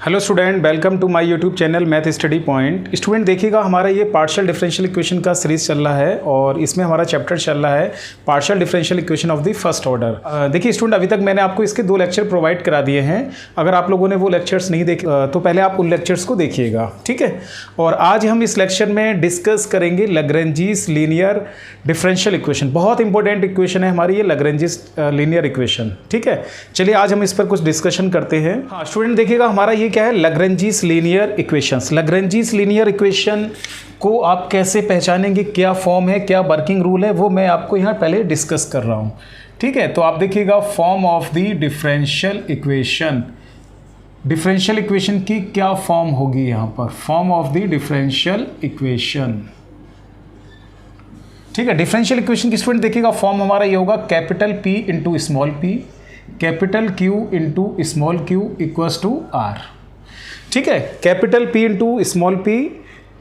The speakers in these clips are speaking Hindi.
Hello student, welcome to my YouTube channel math study point. Student देखिएगा, हमारा ये पार्शियल डिफरेंशियल इक्वेशन का सीरीज चल रहा है और इसमें हमारा चैप्टर चल रहा है partial differential equation of the first order. देखिए स्टूडेंट, अभी तक मैंने आपको इसके 2 लेक्चर प्रोवाइड करा दिए हैं। अगर आप लोगों ने वो लेक्चर्स नहीं देखे तो पहले आप उन लेक्चर्स को देखिएगा, ठीक है। और आज हम इस लेक्चर में डिस्कस करेंगे लैग्रेंजीस लीनियर डिफरेंशियल इक्वेशन। बहुत इंपॉर्टेंट इक्वेशन है हमारी ये लैग्रेंजीस लीनियर इक्वेशन, ठीक है। चलिए आज हम इस पर कुछ डिस्कशन करते हैं। हाँ स्टूडेंट देखिएगा, हमारा ये क्या है, लैग्रेंजीस लीनियर इक्वेशंस। लैग्रेंजीस लीनियर इक्वेशन को आप कैसे पहचानेंगे, क्या फॉर्म है, क्या वर्किंग रूल है, वो मैं आपको यहाँ पहले डिस्कस कर रहा हूँ, ठीक है। तो आप देखिएगा, form of the differential equation. Differential equation की क्या फॉर्म होगी यहाँ पर, form of the differential equation, ठीक है। डिफरेंशियल इक्वेशन की स्टूडेंट देखिएगा, फॉर्म हमारा ये होगा capital P into small p, capital Q into small q equals to R, ठीक है। Capital P into small p,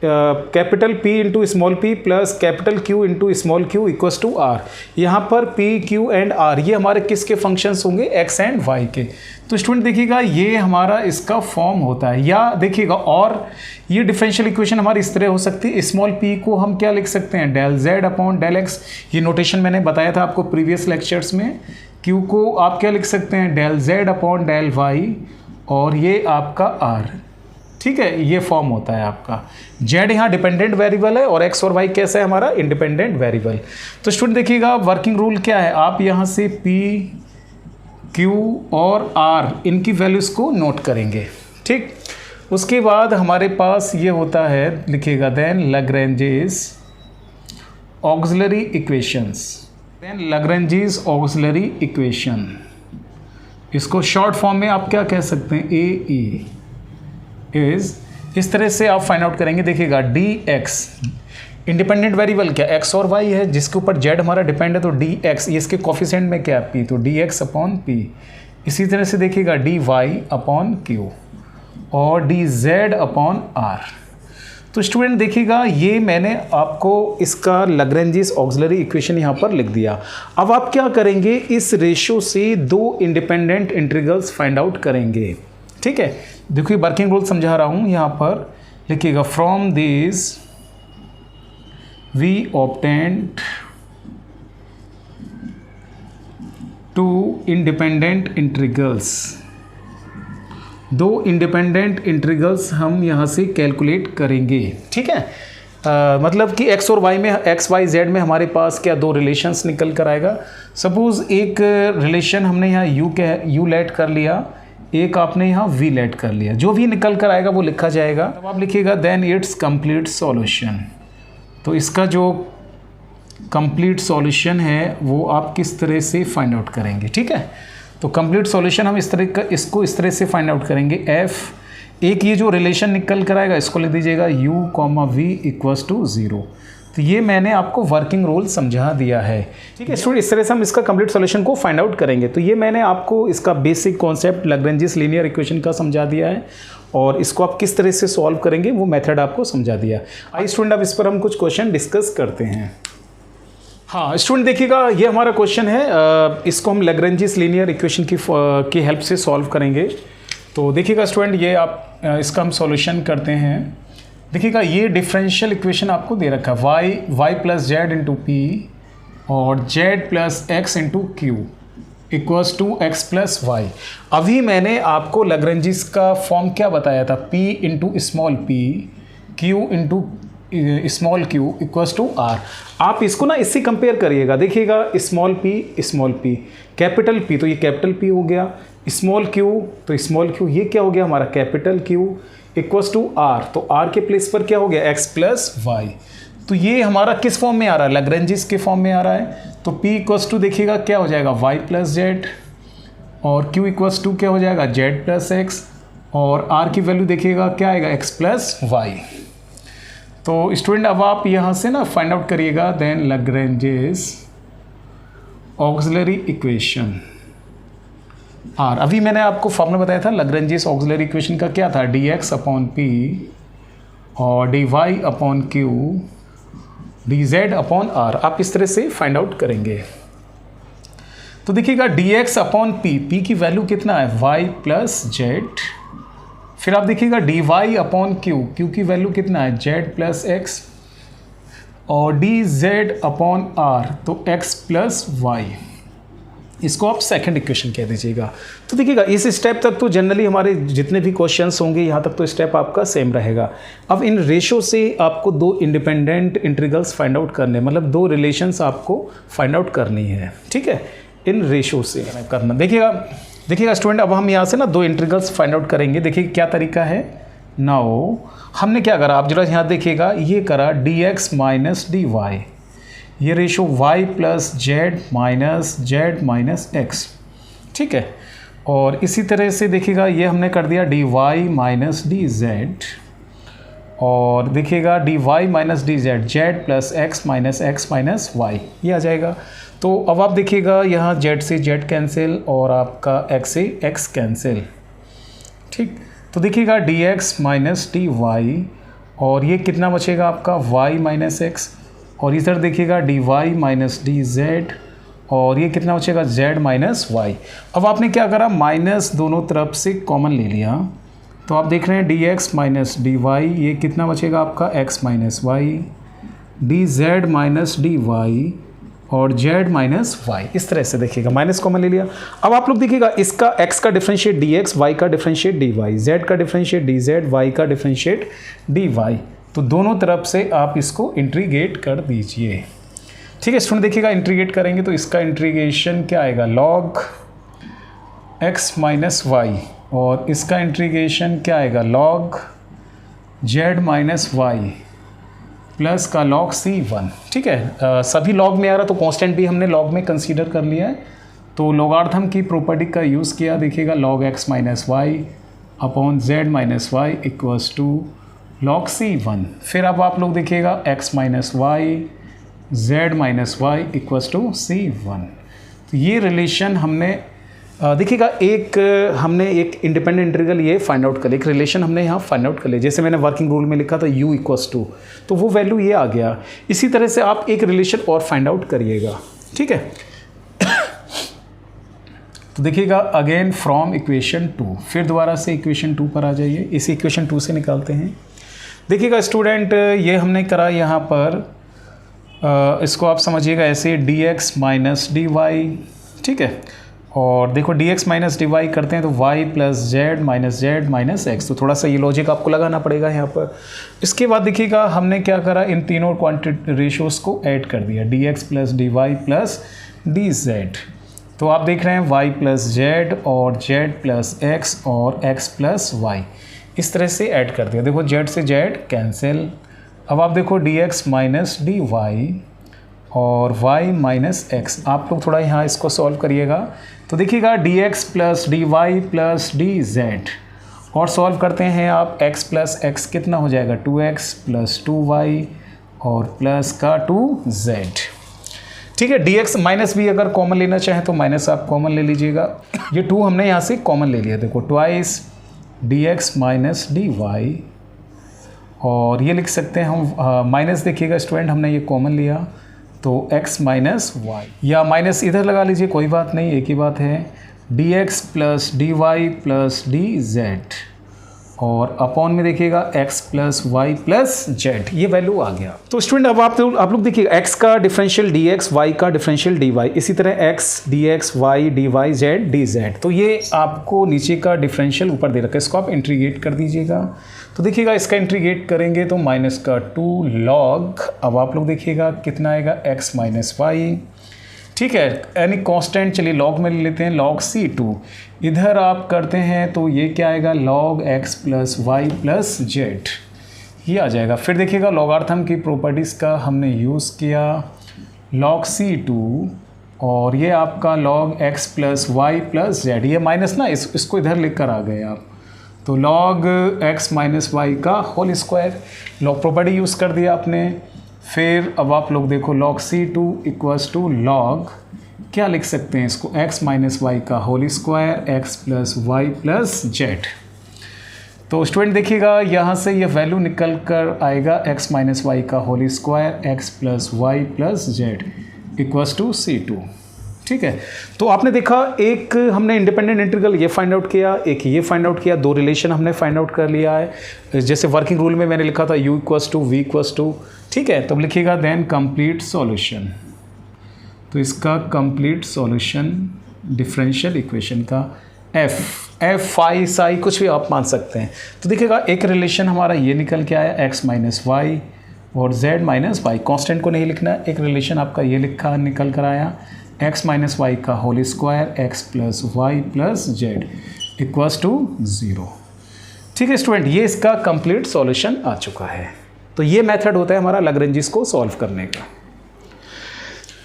capital P into small p plus capital Q into small q equals to R। यहाँ पर P, Q एंड R ये हमारे किसके फंक्शंस होंगे, x एंड y के। तो स्टूडेंट देखिएगा, ये हमारा इसका फॉर्म होता है। या देखिएगा, और ये डिफरेंशियल इक्वेशन हमारी इस तरह हो सकती है। स्मॉल p को हम क्या लिख सकते हैं, del z upon del x। ये नोटेशन मैंने बताया था आपको प्रीवियस लेक्चर्स में। q को आप क्या लिख सकते हैं, del z upon del y, और ये आपका r, ठीक है। ये फॉर्म होता है आपका। z यहाँ डिपेंडेंट वेरिएबल है और x और y कैसा है हमारा, इंडिपेंडेंट वेरिएबल। तो स्टूडेंट देखिएगा, वर्किंग रूल क्या है, आप यहाँ से p, q और r इनकी वैल्यूज़ को नोट करेंगे, ठीक। उसके बाद हमारे पास ये होता है, लिखिएगा then Lagrange's auxiliary equations, then Lagrange's auxiliary equation. इसको शॉर्ट फॉर्म में आप क्या कह सकते हैं, AE इज, इस तरह से आप फाइंड आउट करेंगे। देखिएगा, dx इंडिपेंडेंट वेरिएबल क्या, x और y है, जिसके ऊपर z हमारा डिपेंड है, तो dx ये इसके कोफिशिएंट में क्या है, p, तो dx अपॉन p। इसी तरह से देखिएगा dy अपॉन q और dz अपॉन r। तो स्टूडेंट देखिएगा, ये मैंने आपको इसका लैग्रेंजीस ऑक्सिलरी इक्वेशन यहाँ पर लिख दिया। अब आप क्या करेंगे, इस रेशियो से 2 इंडिपेंडेंट इंटीग्रल्स फाइंड आउट करेंगे, ठीक है। देखिए वर्किंग रूल समझा रहा हूँ यहाँ पर, लिखिएगा from this we obtained 2 independent integrals. 2 independent integrals हम यहाँ से कैलकुलेट करेंगे, ठीक है। मतलब कि x और y में, x, y, z में हमारे पास क्या 2 रिलेशंस निकल कर आएगा। सपोज एक रिलेशन हमने यहाँ u लेट कर लिया, एक आपने यहाँ v लेट कर लिया, जो भी निकल कर आएगा वो लिखा जाएगा। अब आप लिखिएगा देन इट्स कंप्लीट सॉल्यूशन। तो इसका जो कंप्लीट सॉल्यूशन है वो आप किस तरह से फाइंड आउट करेंगे, ठीक है। तो कंप्लीट सॉल्यूशन हम इस तरह का, इसको इस तरह से फाइंड आउट करेंगे। f, एक ये जो रिलेशन निकल कर आएगा इसको लिख दीजिएगा u, v इक्वल्स टू 0। तो ये मैंने आपको वर्किंग रूल समझा दिया है, ठीक है स्टूडेंट। इस तरह से हम इसका कंप्लीट सॉल्यूशन को फाइंड आउट करेंगे। तो ये मैंने आपको इसका बेसिक कॉन्सेप्ट लैग्रेंजीस लीनियर इक्वेशन का समझा दिया है, और इसको आप किस तरह से सॉल्व करेंगे वो मेथड आपको समझा दिया। आइए स्टूडेंट, अब इस पर हम कुछ क्वेश्चन डिस्कस करते हैं। हाँ स्टूडेंट देखिएगा, ये हमारा क्वेश्चन है, इसको हम लैग्रेंजीस लीनियर इक्वेशन की हेल्प से सॉल्व करेंगे। तो देखिएगा स्टूडेंट, ये आप इसका हम सॉल्यूशन करते हैं। देखिएगा, ये डिफरेंशियल इक्वेशन आपको दे रखा है, y plus Z into P और z plus X into Q equals to X plus Y. अभी मैंने आपको लैग्रेंजीस का फॉर्म क्या बताया था, p into small p, q into small q equals to r। आप इसको ना इससे कंपेयर करिएगा। देखिएगा, स्मॉल p, कैपिटल P तो ये कैपिटल P हो गया, स्मॉल q तो स्मॉल q, ये क्या हो गया हमारा capital Q equals to R। तो R के प्लेस पर क्या हो गया, x प्लस वाई। तो ये हमारा किस फॉर्म में आ रहा है, लैग्रेंजीस के फॉर्म में आ रहा है। तो P इक्वल्स टू देखिएगा क्या हो जाएगा, y प्लस जेड, और Q इक्वल्स टू क्या हो जाएगा, z प्लस एक्स, और R की वैल्यू देखिएगा क्या आएगा, x प्लस वाई। तो स्टूडेंट अब आप यहाँ से ना फाइंड आउट करिएगा then Lagrange's auxiliary equation R। अभी मैंने आपको फॉर्मूला बताया था लैग्रेंजीस ऑक्सिलरी इक्वेशन का, क्या था, dx अपॉन p और dy upon q, dz upon r। आप इस तरह से फाइंड आउट करेंगे। तो देखिएगा dx अपॉन p, p की वैल्यू कितना है, y प्लस जेड फिर आप देखिएगा D Y upon Q, Q की वैल्यू कितना है जेड प्लस एक्स, और डी जेड अपॉन आर तो एक्स प्लस वाई, इसको आप सेकंड इक्वेशन कह दीजिएगा। तो देखिएगा इस स्टेप तक तो जनरली हमारे जितने भी क्वेश्चंस होंगे यहाँ तक तो स्टेप आपका सेम रहेगा। अब इन रेशो से आपको दो इंडिपेंडेंट इंटीग्रल्स फाइंड आउट करने, मतलब दो रिलेशंस आपको फाइंड आउट करनी है, ठीक है, इन रेशो से करना। देखिएगा स्टूडेंट, अब हम यहाँ से ना दो इंटीग्रल्स फाइंड आउट करेंगे। देखिए क्या तरीका है। नाउ हमने क्या करा, आप जरा यहाँ देखिएगा, ये करा d x minus D Y, ये ratio y plus Z minus x, ठीक है। और इसी तरह से देखिएगा ये हमने कर दिया D Y minus D Z, और देखिएगा D Y minus D Z plus X minus Y, ये आ जाएगा। तो अब आप देखिएगा यहाँ z से z कैंसिल और आपका x से x कैंसिल, ठीक। तो देखिएगा D x minus D Y, और ये कितना बचेगा आपका y माइनस एक्स, और इधर देखिएगा D Y minus D Z, और ये कितना बचेगा z माइनस वाई। अब आपने क्या करा, माइनस दोनों तरफ से कॉमन ले लिया, तो आप देख रहे हैं D x minus D Y, ये कितना बचेगा आपका x minus Y, D Z minus D Y और z माइनस वाई। इस तरह से देखिएगा माइनस कॉमन ले लिया। अब आप लोग देखिएगा इसका x का डिफरेंशिएट डी एक्स, वाई का डिफरेंशिएट डी वाई, z का डिफरेंशिएट डी जेड, वाई का डिफरेंशिएट डी वाई, तो दोनों तरफ से आप इसको इंटीग्रेट कर दीजिए, ठीक है स्टूडेंट। देखिएगा इंटीग्रेट करेंगे तो इसका इंटीग्रेशन क्या आएगा, log x माइनस वाई, और इसका इंटीग्रेशन क्या आएगा, log z minus Y plus का log c1, ठीक है। सभी log में आ रहा तो कांस्टेंट भी हमने log में कंसीडर कर लिया है, तो लोगार्थम की प्रॉपर्टी का यूज़ किया। देखिएगा log x minus Y upon z minus Y equals to log c1। फिर अब आप लोग देखिएगा x minus Y z minus Y equals to c1। तो ये रिलेशन हमने देखिएगा हमने एक इंडिपेंडेंट इंटीग्रल ये फाइंड आउट कर लिया, एक रिलेशन हमने यहाँ फाइंड आउट कर लिया। जैसे मैंने वर्किंग रूल में लिखा था u इक्वल्स टू, तो वो वैल्यू ये आ गया। इसी तरह से आप एक रिलेशन और फाइंड आउट करिएगा, ठीक है। तो देखिएगा अगेन फ्रॉम इक्वेशन 2, फिर दोबारा से इक्वेशन 2 पर आ जाइए। इसी इक्वेशन 2 से निकालते हैं। देखिएगा स्टूडेंट ये हमने करा यहाँ पर, इसको आप समझिएगा ऐसे D x minus D Y, ठीक है। और देखो D x minus D Y करते हैं तो y plus Z minus X, तो थोड़ा सा ये लॉजिक आपको लगाना पड़ेगा यहाँ पर। इसके बाद देखिएगा हमने क्या करा, इन तीनों क्वांटिटी रेशोज़ को ऐड कर दिया, D x plus D Y plus D Z. तो आप देख रहे हैं y प्लस जेड और z प्लस एक्स और x प्लस वाई, इस तरह से ऐड कर दिया। देखो z से z कैंसिल। अब आप देखो D x minus D Y और y माइनस एक्स, आप लोग थोड़ा यहाँ इसको सॉल्व करिएगा। तो देखिएगा D x plus D Y plus D Z, और सॉल्व करते हैं आप x प्लस एक्स कितना हो जाएगा 2x प्लस 2y और प्लस का 2z, ठीक है। डी एक्स माइनस भी अगर कॉमन लेना चाहें तो माइनस आप कॉमन ले लीजिएगा। ये 2 हमने यहाँ से कॉमन ले लिया, देखो twice d x minus D Y, और ये लिख सकते हैं हम माइनस, देखिएगा स्टूडेंट हमने ये कॉमन लिया तो x माइनस वाई, या माइनस इधर लगा लीजिए, कोई बात नहीं, एक ही बात है। D x plus D Y plus D Z, और अपॉन में देखिएगा x plus y plus z, ये वैल्यू आ गया। तो स्टूडेंट अब आप लोग देखिएगा x का डिफरेंशियल dx, y का डिफरेंशियल dy, इसी तरह x dx, y dy, z dz, तो ये आपको नीचे का डिफरेंशियल ऊपर दे रखा है, इसको आप इंटीग्रेट कर दीजिएगा। तो देखिएगा इसका इंटीग्रेट करेंगे तो माइनस का 2 log, अब आप लोग देखिएगा कितना आएगा x माइनस वाई, ठीक है। यानी कांस्टेंट चलिए लॉग में ले लेते हैं, log c2, इधर आप करते हैं तो ये क्या आएगा log x plus y plus z, ये आ जाएगा। फिर देखिएगा लॉगार्थम की प्रॉपर्टीज़ का हमने यूज़ किया, log c2, और ये आपका log x plus y plus z, ये माइनस ना इसको इधर लिख कर आ गए आप, तो log x माइनस वाई का whole square, log property use कर दिया आपने। फिर अब आप लोग देखो log c2 equals to log, क्या लिख सकते हैं इसको, x माइनस वाई का whole square, x plus y plus z. तो स्टूडेंट देखिएगा यहाँ से ये वैल्यू निकल कर आएगा x माइनस वाई का whole square, x plus y plus z equals to c2। ठीक है। तो आपने देखा, एक हमने इंडिपेंडेंट इंटीग्रल ये फाइंड आउट किया, एक ये फाइंड आउट किया, दो रिलेशन हमने फाइंड आउट कर लिया है। जैसे वर्किंग रूल में मैंने लिखा था u equals to v equals to, ठीक है। तब लिखिएगा देन कंप्लीट सॉल्यूशन। तो इसका कंप्लीट सॉल्यूशन डिफरेंशियल इक्वेशन का एफ फाई साई कुछ भी आप मान सकते हैं। तो देखिएगा एक रिलेशन हमारा ये निकल के आया x माइनस वाई और z माइनस वाई, कॉन्स्टेंट को नहीं लिखना। एक रिलेशन आपका ये लिखा निकल कर आया x माइनस वाई का whole square x plus y plus z equals to 0। ठीक है स्टूडेंट, ये इसका कंप्लीट सॉल्यूशन आ चुका है। तो ये मेथड होता है हमारा लैग्रेंजिस को सॉल्व करने का।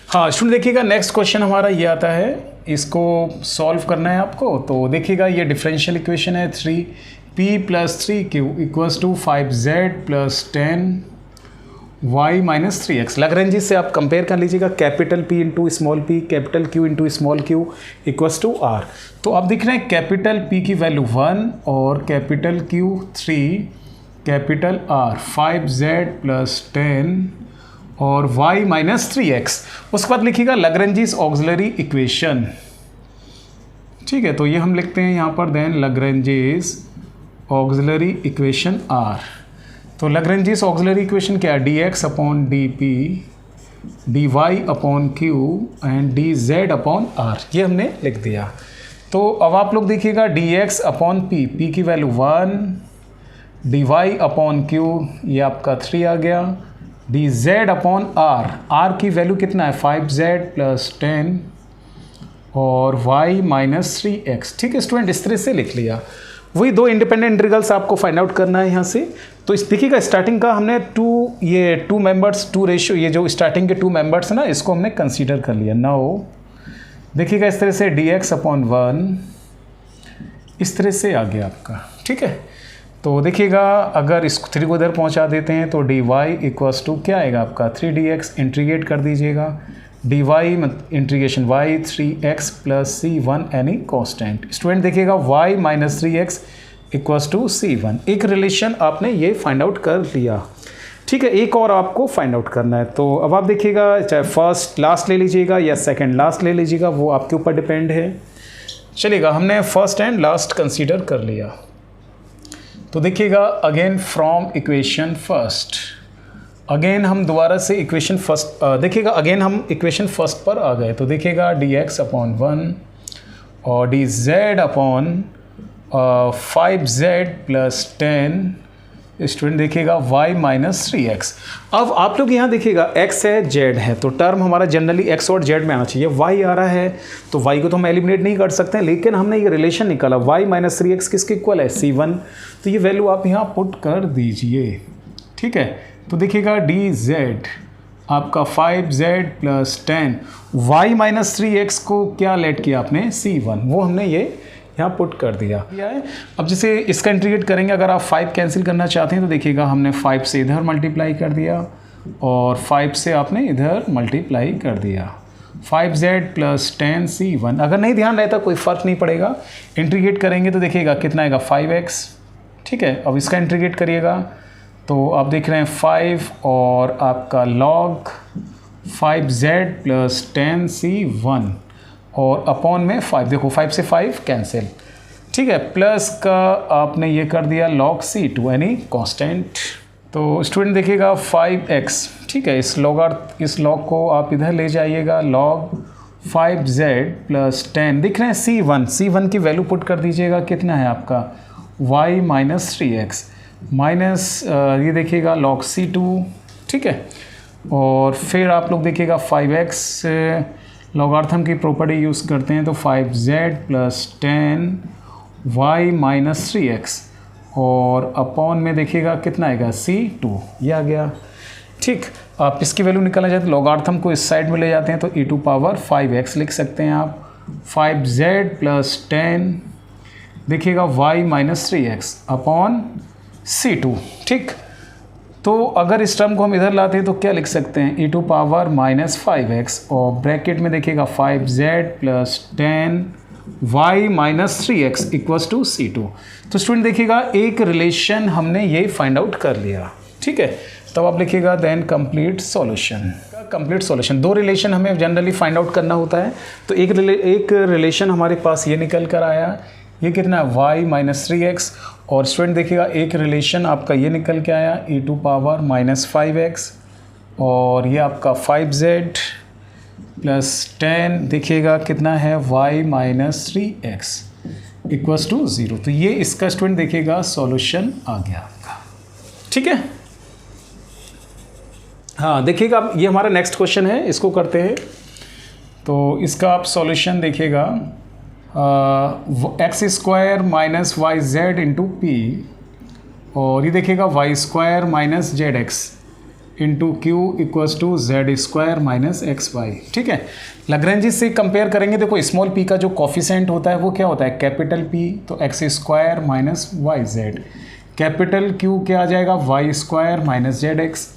हाँ स्टूडेंट देखिएगा नेक्स्ट क्वेश्चन हमारा ये आता है, इसको सॉल्व करना है आपको। तो देखिएगा ये डिफरेंशियल इक्वेशन है 3p plus 3q equals to 5z plus 10y minus 3x। Lagrange's से आप कंपेयर कर लीजिएगा, capital P into small p, capital Q into small q equals to r। तो आप देख रहे हैं कैपिटल P की वैल्यू 1 और capital Q 3, capital R 5z plus 10 और y माइनस 3x। उसके बाद लिखिएगा लैग्रेंजिस ऑक्सिलरी इक्वेशन। ठीक है, तो ये हम लिखते हैं यहाँ पर देन लैग्रेंजिस ऑक्सिलरी इक्वेशन R। तो लैग्रेंजिस ऑक्सिलरी इक्वेशन क्या है, dx upon D upon q and dz upon r, ये हमने लिख दिया। तो अब आप लोग देखिएगा dx अपॉन p की वैल्यू 1, dy अपॉन q ये आपका 3 आ गया, dz अपॉन r की वैल्यू कितना है 5z प्लस 10 और y माइनस 3x। ठीक है स्टूडेंट, इस तरह से लिख लिया। वही दो इंडिपेंडेंट इंटीग्रल्स आपको फाइंड आउट करना है यहाँ से। तो इस देखिएगा स्टार्टिंग का हमने टू मेंबर्स टू रेशियो, ये जो स्टार्टिंग के टू मेंबर्स है ना, इसको हमने कंसीडर कर लिया। नाउ देखिएगा इस तरह से dx अपॉन 1 इस तरह से आ गया आपका। ठीक है, तो देखिएगा अगर इस 3 को इधर पहुंचा देते हैं तो dy इक्वल्स टू क्या आएगा आपका 3dx, इंटीग्रेट कर दीजिएगा, dy integration y 3x plus c1 any constant. Student देखिएगा y minus 3x equals to c1। एक रिलेशन आपने ये फाइंड आउट कर लिया। ठीक है, एक और आपको फाइंड आउट करना है। तो अब आप देखिएगा चाहे फर्स्ट लास्ट ले लीजिएगा या सेकेंड लास्ट ले लीजिएगा, वो आपके ऊपर डिपेंड है। चलिएगा हमने फर्स्ट एंड लास्ट कंसीडर कर लिया। तो देखिएगा again from equation first, again हम दोबारा से इक्वेशन फर्स्ट देखिएगा, अगेन हम इक्वेशन फर्स्ट पर आ गए। तो देखिएगा dx अपॉन 1 और dz upon 5z plus 10। Student देखिएगा y माइनस 3x। अब आप लोग यहाँ देखिएगा x है z है, तो टर्म हमारा जनरली x और z में आना चाहिए। y आ रहा है तो y को तो हम एलिमिनेट नहीं कर सकते हैं, लेकिन हमने ये रिलेशन निकाला y माइनस 3x किसके इक्वल है c1। तो ये वैल्यू आप यहाँ पुट कर दीजिए। ठीक है, तो देखिएगा dz आपका 5z plus 10, y minus 3x को क्या लेट किया आपने c1, वो हमने ये यहाँ पुट कर दिया है। अब जैसे इसका इंटीग्रेट करेंगे, अगर आप 5 कैंसिल करना चाहते हैं तो देखिएगा हमने 5 से इधर मल्टीप्लाई कर दिया और 5 से आपने इधर मल्टीप्लाई कर दिया, 5z प्लस 10c1। अगर नहीं ध्यान रहता कोई फ़र्क नहीं पड़ेगा, इंटीग्रेट करेंगे तो देखिएगा कितना आएगा 5x। ठीक है, अब इसका इंटीग्रेट करिएगा तो आप देख रहे हैं 5 और आपका log 5z प्लस 10c1 और अपॉन में 5, देखो 5 से 5 कैंसिल। ठीक है, प्लस का आपने ये कर दिया log c2 यानी कांस्टेंट। तो स्टूडेंट देखिएगा 5x। ठीक है, इस log को आप इधर ले जाइएगा, log 5z प्लस 10 दिख रहे हैं c1 की वैल्यू पुट कर दीजिएगा, कितना है आपका y माइनस 3x माइनस ये देखिएगा log c2। ठीक है, और फिर आप लोग देखिएगा 5x लॉगरिथम की प्रॉपर्टी यूज़ करते हैं तो 5z plus 10y minus 3x और अपॉन में देखिएगा कितना आएगा c2, ये आ गया। ठीक, आप इसकी वैल्यू निकालना चाहते हैं लॉगरिथम को इस साइड में ले जाते हैं तो e टू पावर 5x लिख सकते हैं आप, 5z प्लस 10 देखिएगा y minus 3x upon c2। ठीक, तो अगर इस टर्म को हम इधर लाते हैं तो क्या लिख सकते हैं e to power minus 5x और ब्रैकेट में देखिएगा 5z plus 10y minus 3x equals to c2। तो स्टूडेंट देखिएगा एक रिलेशन हमने ये फाइंड आउट कर लिया। ठीक है, तब आप लिखिएगा then complete solution. Complete solution, दो रिलेशन हमें जनरली फाइंड आउट करना होता है। तो एक रिलेशन हमारे पास ये निकल कर आया, ये कितना है y माइनस 3x, और स्टूडेंट देखिएगा एक रिलेशन आपका ये निकल के आया e to power minus 5x, और ये आपका 5z प्लस 10 देखिएगा कितना है y minus 3x equals to 0। तो ये इसका स्टूडेंट देखिएगा सॉल्यूशन आ गया आपका, ठीक है। हाँ देखिएगा, अब ये हमारा नेक्स्ट क्वेश्चन है, इसको करते हैं। तो इसका आप सॉल्यूशन देखिएगा, x square minus y z into P, और ये देखिएगा y square minus z x into Q equals to z square minus x y, ठीक है। लैग्रेंज से कंपेयर करेंगे, देखो स्मॉल पी का जो कॉफिशेंट होता है वो क्या होता है, कैपिटल पी, तो x square minus y z, capital Q क्या आ जाएगा, y square minus z x,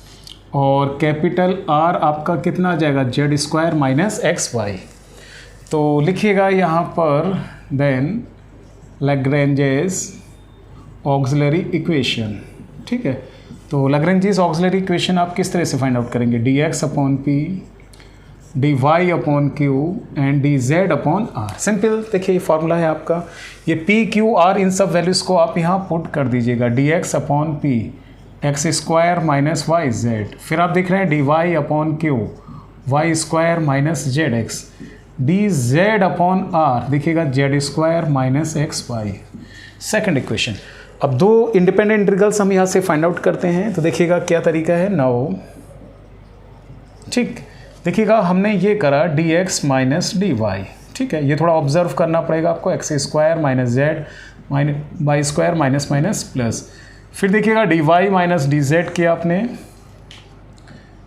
और कैपिटल आर आपका कितना आ जाएगा, z square minus x y. तो लिखिएगा यहाँ पर देन लैग्रेंजेस ऑक्सिलरी इक्वेशन, ठीक है। तो लैग्रेंजेस ऑक्सिलरी इक्वेशन आप किस तरह से फाइंड आउट करेंगे, d x upon p, d Y upon q and d Z upon r. Simple, देखिए ये फार्मूला है आपका, ये पी क्यू आर इन सब वैल्यूज़ को आप यहाँ पुट कर दीजिएगा, d x upon p x square minus y z, फिर आप देख रहे हैं d Y upon q y square minus z x, d Z upon r देखिएगा z square minus x y. Second equation, अब दो इंडिपेंडेंट इंटीग्रल्स हम यहाँ से फाइंड आउट करते हैं। तो देखिएगा क्या तरीका है नाउ, ठीक, देखिएगा हमने ये करा d x minus D Y, ठीक है। ये थोड़ा ऑब्जर्व करना पड़ेगा आपको, x square minus z minus y square minus minus plus, फिर देखिएगा D Y minus D z किया आपने,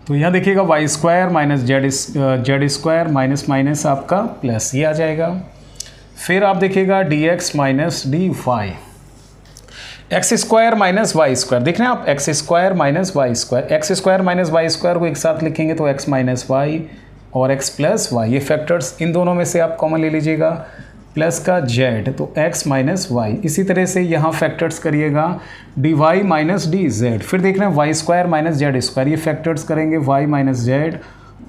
तो यहाँ देखिएगा y square minus z square minus minus आपका प्लस ये आ जाएगा। फिर आप देखिएगा D x minus D y, x square minus y square, देख रहे हैं आप, x square minus y square, x square minus y square को एक साथ लिखेंगे तो एक्स माइनस वाई और एक्स प्लस वाई, ये फैक्टर्स इन दोनों में से आप कॉमन ले लीजिएगा, प्लस का जेड तो एक्स माइनस वाई। इसी तरह से यहाँ फैक्टर्स करिएगा d Y minus D z, फिर देख रहे हैं y square minus z square, ये फैक्टर्स करेंगे वाई माइनस जेड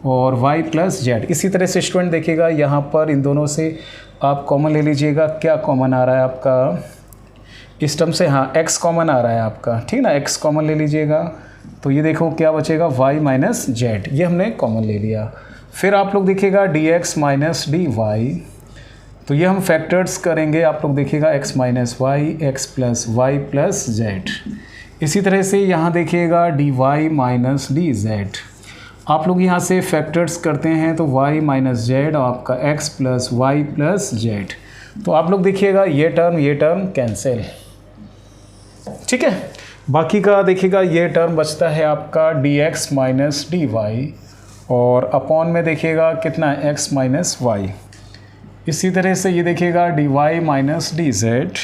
और वाई प्लस जेड। इसी तरह से स्टूडेंट देखिएगा यहाँ पर इन दोनों से आप कॉमन ले लीजिएगा, क्या कॉमन आ रहा है आपका इस टर्म से, हाँ एक्स कॉमन आ रहा है आपका, ठीक ना, एक्स कॉमन ले लीजिएगा। तो ये देखो क्या बचेगा, वाई माइनस जेड, ये हमने कॉमन ले लिया। फिर आप लोग देखिएगा D x minus D y, तो ये हम फैक्टर्स करेंगे, आप लोग देखिएगा x minus y x plus y plus z. इसी तरह से यहाँ देखिएगा D Y minus D z, आप लोग यहाँ से फैक्टर्स करते हैं तो y माइनस जेड आपका x plus y plus z. तो आप लोग देखिएगा ये टर्म कैंसिल, ठीक है। बाकी का देखिएगा ये टर्म बचता है आपका d x minus D Y, और अपॉन में देखिएगा कितना है x माइनस वाई। इसी तरह से ये देखिएगा D Y minus D Z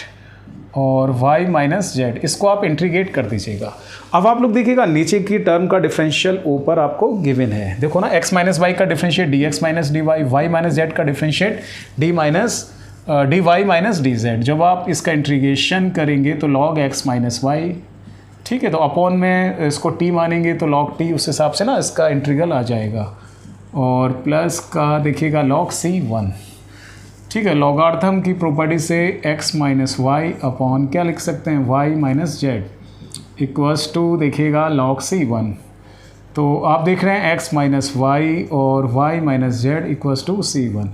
और y माइनस जेड, इसको आप इंटीग्रेट कर दीजिएगा। अब आप लोग देखिएगा नीचे की टर्म का डिफरेंशियल ऊपर आपको गिवन है, देखो ना, x माइनस वाई का differentiate d x minus D y, y minus z का differentiate d Y minus D z. जब आप इसका इंटीग्रेशन करेंगे तो log x माइनस वाई, ठीक है, तो अपॉन में इसको t मानेंगे तो log t, उस हिसाब से ना इसका इंटीग्रल आ जाएगा, और प्लस का देखिएगा log c1, ठीक है। लॉगार्थम की प्रॉपर्टी से x माइनस वाई अपॉन क्या लिख सकते हैं, y minus z equals to देखिएगा log c1। तो आप देख रहे हैं x माइनस वाई और y minus z equals to c1।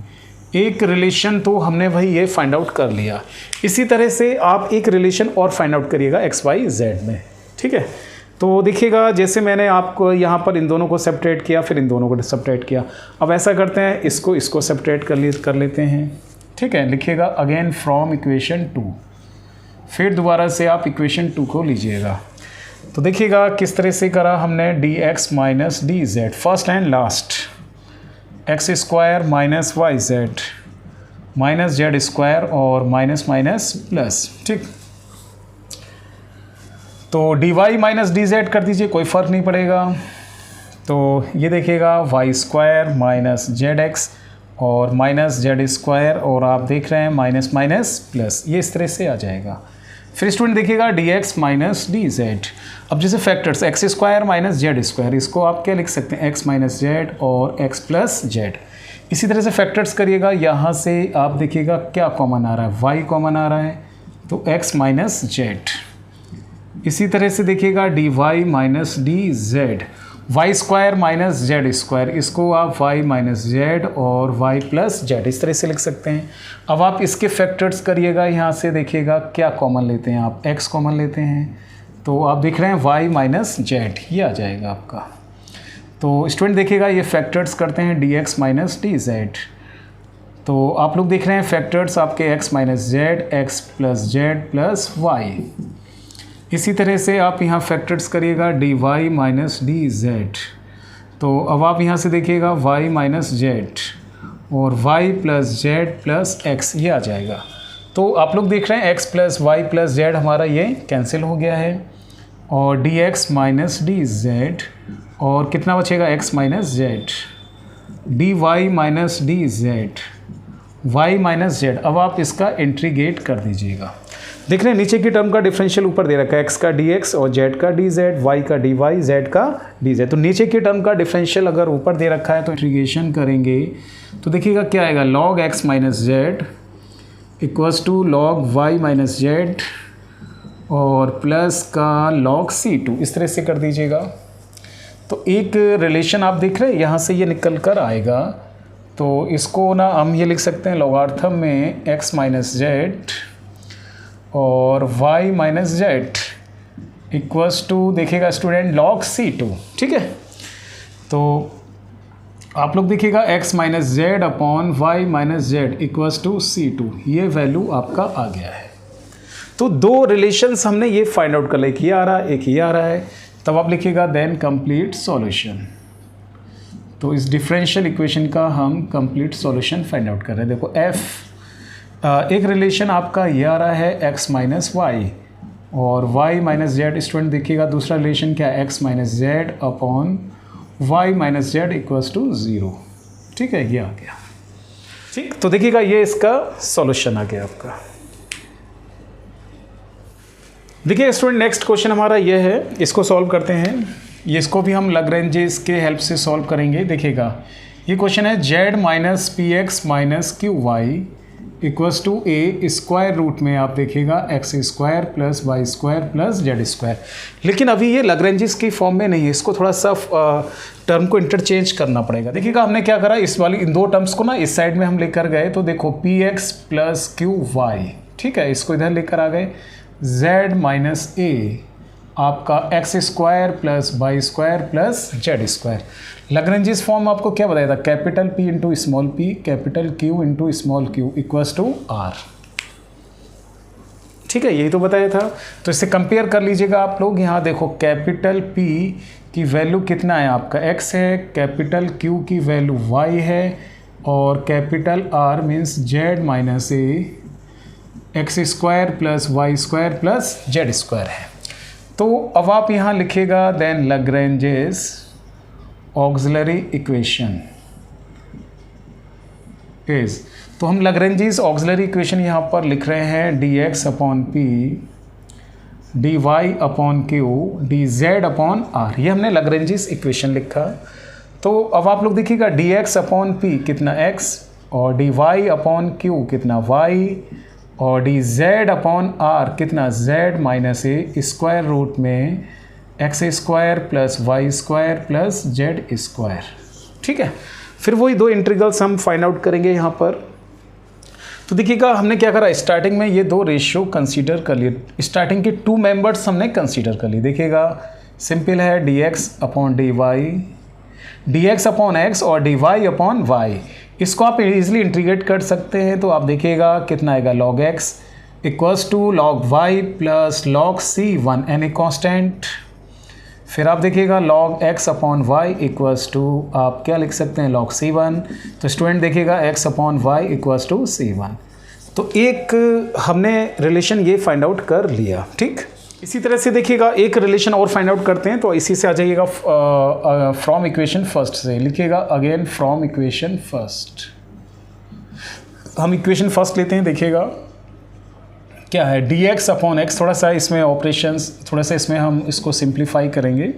एक रिलेशन तो हमने भाई ये फाइंड आउट कर लिया। इसी तरह से आप एक रिलेशन और फाइंड आउट करिएगा x y z में, ठीक है। तो देखिएगा जैसे मैंने आपको यहाँ पर इन दोनों को सेपरेट किया, फिर इन दोनों को सेपरेट किया। अब ऐसा करते हैं, इसको सेपरेट कर लेते हैं, ठीक है। लिखिएगा अगेन फ्रॉम इक्वेशन 2, फिर दोबारा से आप इक्वेशन 2 को लीजिएगा। तो देखिएगा किस तरह से करा हमने, d x minus D z, first and last, x square minus y z minus z square और माइनस माइनस प्लस, ठीक। तो d Y minus D z कर दीजिए, कोई फ़र्क नहीं पड़ेगा। तो ये देखिएगा y square minus z x और माइनस जेड स्क्वायर, और आप देख रहे हैं माइनस माइनस प्लस, ये इस तरह से आ जाएगा। फिर स्टूडेंट देखिएगा D x minus D Z. अब जैसे factors x square minus z square, इसको आप क्या लिख सकते हैं, एक्स माइनस जेड और एक्स प्लस जेड। इसी तरह से फैक्टर्स करिएगा, यहाँ से आप देखिएगा क्या कॉमन आ रहा है, वाई कॉमन आ रहा है तो एक्स माइनस जेड। इसी तरह से देखिएगा D Y minus D z, y square minus z square, इसको आप वाई माइनस जेड और वाई प्लस जेड इस तरह से लिख सकते हैं। अब आप इसके फैक्टर्स करिएगा, यहाँ से देखिएगा क्या कॉमन लेते हैं, आप एक्स कॉमन लेते हैं तो आप देख रहे हैं वाई माइनस जेड, ये आ जाएगा आपका। तो स्टूडेंट देखिएगा ये फैक्टर्स करते हैं D x minus D Z, तो आप लोग देख रहे हैं फैक्टर्स आपके x minus z, x plus z plus y. इसी तरह से आप यहाँ फैक्टर्स करिएगा d Y minus D Z, तो अब आप यहाँ से देखिएगा वाई माइनस जेड और y plus z plus x, ये आ जाएगा। तो आप लोग देख रहे हैं x plus y plus z हमारा ये कैंसिल हो गया है और d x minus D Z और कितना बचेगा x minus z, d Y minus D z, y minus z. अब आप इसका इंटीग्रेट कर दीजिएगा। देख रहे हैं नीचे की टर्म का डिफरेंशियल ऊपर दे रखा है, एक्स का डी एक्स और जेड का डी जेड, वाई का डी वाई, जेड का डी जेड। तो नीचे की टर्म का डिफरेंशियल अगर ऊपर दे रखा है तो इंटीग्रेशन करेंगे तो देखिएगा क्या आएगा, log x minus z equals to log y minus z और प्लस का लॉग C2, इस तरह से कर दीजिएगा। तो एक रिलेशन आप देख रहे हैं यहाँ से ये निकल कर आएगा, तो इसको ना हम ये लिख सकते हैं लॉगार्थम में एक्स माइनस जेड और y minus z equals to देखिएगा स्टूडेंट लॉग C2, ठीक है। तो आप लोग देखिएगा x minus z upon y minus z equals to C2, ये वैल्यू आपका आ गया है। तो दो रिलेशंस हमने ये फाइंड आउट कर लिया, एक ये आ रहा है एक ये आ रहा है, तब आप लिखिएगा देन कंप्लीट सॉल्यूशन। तो इस डिफरेंशियल इक्वेशन का हम कंप्लीट सॉल्यूशन फाइंड आउट कर रहे हैं। देखो f एक रिलेशन आपका ये आ रहा है x माइनस वाई और y माइनस जेड। स्टूडेंट देखिएगा दूसरा रिलेशन क्या है, x minus z upon y minus z equals to 0, ठीक है, ये आ गया। ठीक, तो देखिएगा ये इसका सॉल्यूशन आ गया आपका। देखिए स्टूडेंट नेक्स्ट क्वेश्चन हमारा ये है, इसको सॉल्व करते हैं। ये इसको भी हम लैग्रेंजेस के हेल्प से सॉल्व करेंगे। देखिएगा ये क्वेश्चन है z minus p x minus q y equals to a square root में आप देखिएगा x square plus y square plus z square. लेकिन अभी ये लैग्रेंजेस की फॉर्म में नहीं है, इसको थोड़ा सा टर्म को इंटरचेंज करना पड़ेगा। देखिएगा हमने क्या करा, इस वाली इन दो टर्म्स को ना इस साइड में हम लेकर गए, तो देखो p x plus q y, ठीक है, इसको इधर लेकर आ गए। z माइनस ए आपका x square plus y square plus z square. Lagrange's form आपको क्या बताया था, capital P into small p, capital Q into small q equals to R, ठीक है, यही तो बताया था। तो इससे कंपेयर कर लीजिएगा आप लोग। यहाँ देखो कैपिटल P की वैल्यू कितना है आपका x है, कैपिटल Q की वैल्यू y है और capital R means z minus a x square plus y square plus z square है। तो अब आप यहाँ लिखिएगा then Lagrange's auxiliary equation is, तो हम लैग्रेंजेस ऑक्सिलरी इक्वेशन यहाँ पर लिख रहे हैं D x upon p d Y upon q d Z upon r, ये हमने लैग्रेंजेस इक्वेशन लिखा। तो अब आप लोग देखिएगा डी एक्स अपॉन पी कितना x और डी वाई अपॉन क्यू कितना y और डी जेड अपॉन आर कितना z minus a square root में x square plus y square plus z square, ठीक है। फिर वही दो इंटीग्रल्स हम फाइंड आउट करेंगे यहाँ पर। तो देखिएगा हमने क्या करा, स्टार्टिंग में ये दो रेशियो कंसीडर कर लिए, स्टार्टिंग के टू मेंबर्स हमने कंसीडर कर लिए। देखिएगा सिंपल है d x upon d y, d x upon x और डी वाई अपॉन वाई, इसको आप इजीली इंटीग्रेट कर सकते हैं। तो आप देखिएगा कितना आएगा, log x equals to log y plus log C1 an a constant. फिर आप देखिएगा log x upon y equals to आप क्या लिख सकते हैं, लॉग C1। तो स्टूडेंट देखिएगा x upon y equals to C1। तो एक हमने रिलेशन ये फाइंड आउट कर लिया, ठीक। इसी तरह से देखिएगा एक रिलेशन और फाइंड आउट करते हैं। तो इसी से आ जाइएगा फ्रॉम इक्वेशन फर्स्ट से, लिखिएगा अगेन फ्रॉम इक्वेशन फर्स्ट। हम इक्वेशन फर्स्ट लेते हैं, देखिएगा क्या है dx अपॉन x। थोड़ा सा इसमें ऑपरेशंस, थोड़ा सा इसमें हम इसको सिंप्लीफाई करेंगे।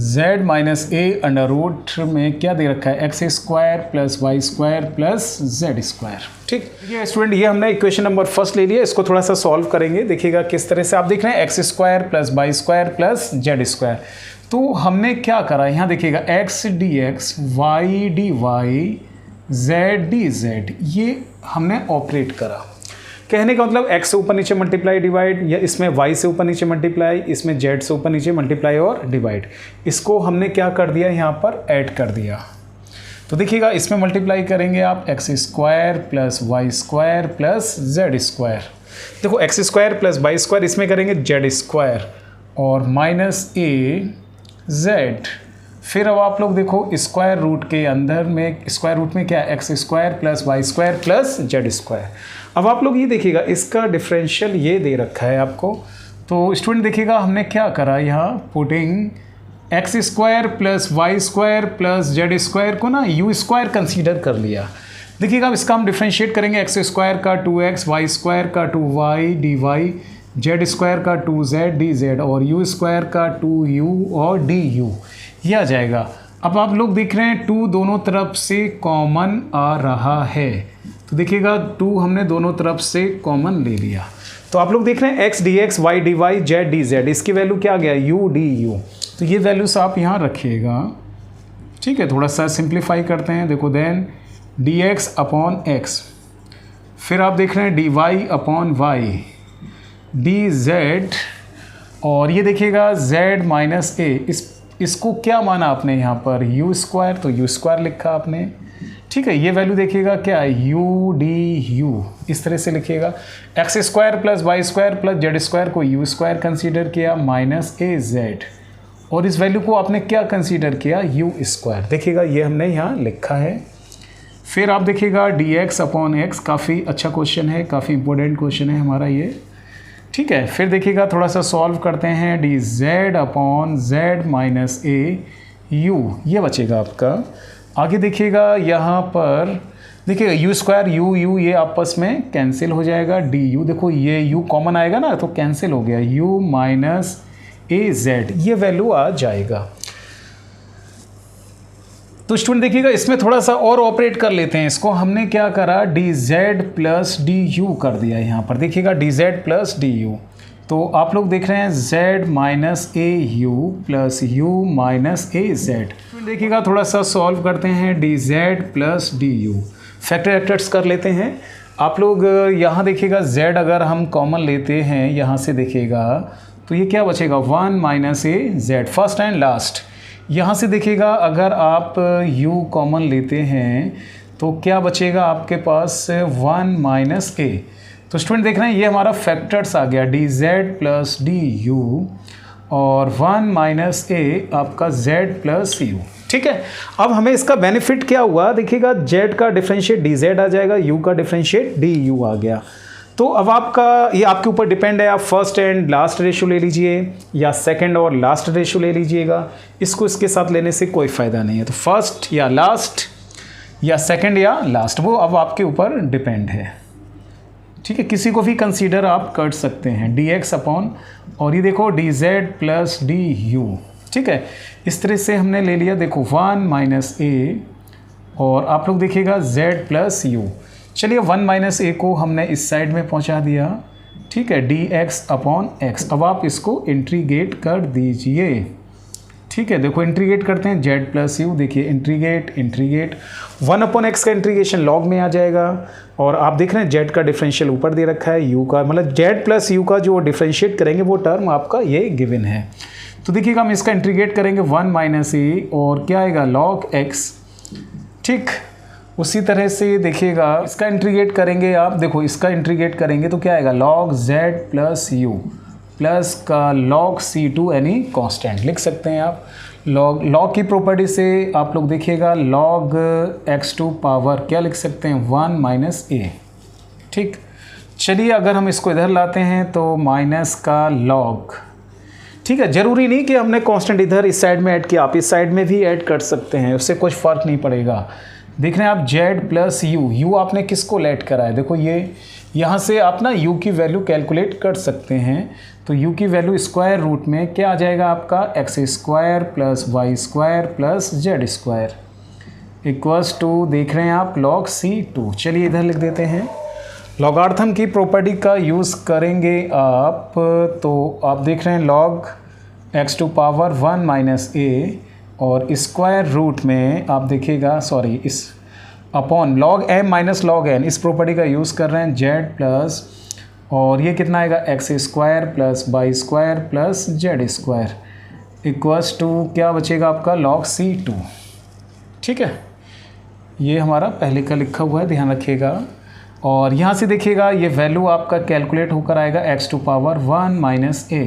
z minus a under root में क्या दे रखा है, x square plus y square plus z square. ठीक, ये स्टूडेंट ये हमने इक्वेशन नंबर फर्स्ट ले लिया, इसको थोड़ा सा सॉल्व करेंगे। देखिएगा किस तरह से, आप देख रहे हैं x square plus y square plus z square. तो हमने क्या करा, यहाँ देखिएगा x d x, y d y, z d z, ये हमने ऑपरेट करा। कहने का मतलब x से ऊपर नीचे मल्टीप्लाई डिवाइड, या इसमें y से ऊपर नीचे मल्टीप्लाई, इसमें z से ऊपर नीचे मल्टीप्लाई और डिवाइड, इसको हमने क्या कर दिया, यहाँ पर ऐड कर दिया। तो देखिएगा इसमें मल्टीप्लाई करेंगे आप x square plus y square plus z square. देखो x square plus y square, इसमें करेंगे जेड स्क्वायर और माइनस ए जेड। फिर अब आप लोग देखो स्क्वायर रूट के अंदर में, स्क्वायर रूट में क्या है, x square plus y square plus z square. अब आप लोग ये देखिएगा इसका डिफरेंशियल ये दे रखा है आपको। तो स्टूडेंट देखिएगा हमने क्या करा, यहाँ putting x square plus y square plus z square को ना यू स्क्वायर कंसीडर कर लिया। देखिएगा अब इसका हम डिफ्रेंशिएट करेंगे, एक्स स्क्वायर का 2x, वाई स्क्वायर का 2y D y, Z square का 2z डी जेड और यू स्क्वायर का 2u और डी यू, ये आ जाएगा। अब आप लोग देख रहे हैं 2 दोनों तरफ से कॉमन आ रहा है, तो देखिएगा 2 हमने दोनों तरफ से कॉमन ले लिया। तो आप लोग देख रहे हैं x d x, y d y, z d z, इसकी वैल्यू क्या आ गया, यू डी यू। तो ये वैल्यूज आप यहाँ रखिएगा। ठीक है, थोड़ा सा सिंप्लीफाई करते हैं। देखो then d x upon x, फिर आप देख रहे हैं d Y upon y, D Z, और ये देखिएगा जेड माइनस ए, इसको क्या माना आपने यहाँ पर, यू स्क्वायर, तो यू स्क्वायर लिखा आपने। ठीक है, ये वैल्यू देखिएगा क्या है, यू डी यू, इस तरह से लिखिएगा। X square plus y square plus z square को यू स्क्वायर कंसीडर किया माइनस ए जेड, और इस वैल्यू को आपने क्या कंसीडर किया, यू स्क्वायर। देखिएगा ये हमने यहाँ लिखा है। फिर आप देखिएगा डी एक्स अपॉन एक्स, काफ़ी अच्छा क्वेश्चन है, काफ़ी इंपॉर्टेंट क्वेश्चन है हमारा ये। ठीक है, फिर देखिएगा थोड़ा सा सॉल्व करते हैं, D Z upon Z minus A you, ये बचेगा आपका। आगे देखिएगा यहाँ पर देखिएगा यू स्क्वायर, यू यू ये आपस में कैंसिल हो जाएगा, डी यू, देखो ये यू कॉमन आएगा ना तो कैंसिल हो गया, यू माइनस ए जेड, ये वैल्यू आ जाएगा। तो स्टूडेंट देखिएगा इसमें थोड़ा सा और ऑपरेट कर लेते हैं इसको। हमने क्या करा, D Z plus D you कर दिया यहाँ पर। देखिएगा D Z plus D you, तो आप लोग देख रहे हैं Z minus A you plus you minus a Z. देखिएगा थोड़ा सा सॉल्व करते हैं, D Z plus D you, factor actors कर लेते हैं। आप लोग यहाँ देखिएगा जेड अगर हम कॉमन लेते हैं यहाँ से देखिएगा तो ये क्या बचेगा, 1 minus a Z, first and last. यहाँ से देखिएगा अगर आप u कॉमन लेते हैं तो क्या बचेगा आपके पास, 1 माइनस ए। तो स्टूडेंट देख रहे हैं ये हमारा फैक्टर्स आ गया, D Z plus D you और 1 माइनस ए आपका z प्लस यू। ठीक है, अब हमें इसका बेनिफिट क्या हुआ, देखिएगा z का डिफरेंशिएट डी जेड आ जाएगा, u का डिफरेंशिएट डी यू आ गया। तो अब आपका ये आपके ऊपर डिपेंड है, आप फर्स्ट एंड लास्ट रेशियो ले लीजिए या सेकंड और लास्ट रेशियो ले लीजिएगा। इसको इसके साथ लेने से कोई फ़ायदा नहीं है, तो फर्स्ट या लास्ट या सेकंड या लास्ट, वो अब आपके ऊपर डिपेंड है। ठीक है, किसी को भी कंसीडर आप कर सकते हैं, डी एक्स अपॉन, और ये देखो D Z plus D you. ठीक है, इस तरह से हमने ले लिया, देखो 1 माइनस ए और आप लोग देखिएगा z प्लस यू। चलिए 1 माइनस ए को हमने इस साइड में पहुंचा दिया। ठीक है, डी एक्स अपॉन एक्स, अब आप इसको इंट्रीगेट कर दीजिए। ठीक है, देखो इंट्रीगेट करते हैं, z प्लस यू, देखिए इंट्रीगेट इंट्रीगेट, 1 अपॉन एक्स का इंट्रीगेशन लॉग में आ जाएगा, और आप देख रहे हैं z का डिफरेंशियल ऊपर दे रखा है, u का मतलब z प्लस यू का जो डिफरेंशिएट करेंगे वो टर्म आपका ये गिवन है। तो देखिएगा हम इसका इंट्रीगेट करेंगे 1 माइनस ए और क्या आएगा, लॉग एक्स। ठीक, उसी तरह से देखिएगा इसका इंट्रीगेट करेंगे आप, देखो इसका इंट्रीगेट करेंगे तो क्या आएगा, log z plus you plus का log c2 यानी कांस्टेंट लिख सकते हैं आप। log की प्रॉपर्टी से आप लोग देखिएगा log x2 पावर क्या लिख सकते हैं, 1 माइनस ए। ठीक, चलिए अगर हम इसको इधर लाते हैं तो माइनस का log। ठीक है, ज़रूरी नहीं कि हमने कांस्टेंट इधर इस साइड में ऐड किया, आप इस साइड में भी ऐड कर सकते हैं, उससे कुछ फ़र्क नहीं पड़ेगा। देख रहे हैं आप z प्लस यू आपने किसको लेट करा है, देखो ये यहाँ से आप ना u की वैल्यू कैलकुलेट कर सकते हैं। तो u की वैल्यू स्क्वायर रूट में क्या आ जाएगा आपका x square plus y square plus z square equals to देख रहे हैं आप log C2। चलिए इधर लिख देते हैं। लॉगार्थम की प्रॉपर्टी का यूज़ करेंगे आप, तो आप देख रहे हैं log x to power 1 minus a और स्क्वायर रूट में आप देखिएगा इस upon log m minus log n, इस प्रॉपर्टी का यूज़ कर रहे हैं z प्लस और ये कितना आएगा x square plus y square plus z square equals to क्या बचेगा आपका log C2। ठीक है, ये हमारा पहले का लिखा हुआ है, ध्यान रखिएगा। और यहाँ से देखिएगा ये वैल्यू आपका कैलकुलेट होकर आएगा x to power 1 minus a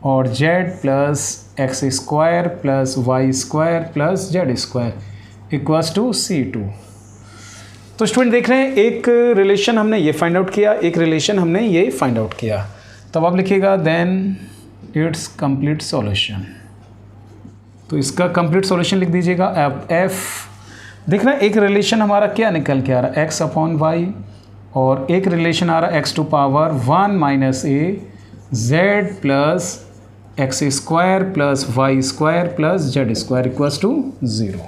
और z plus x square plus y square plus z square equals to C2। तो स्टूडेंट देख रहे हैं एक रिलेशन हमने ये फाइंड आउट किया, एक रिलेशन हमने ये फाइंड आउट किया। तब आप लिखिएगा देन इट्स कंप्लीट सॉल्यूशन। तो इसका कंप्लीट सॉल्यूशन लिख दीजिएगा। अब f देख रहे हैं एक रिलेशन हमारा क्या निकल के आ रहा है x अपॉन वाई और एक रिलेशन आ रहा है x to power 1 minus a z plus x square plus y square plus z square equals to 0।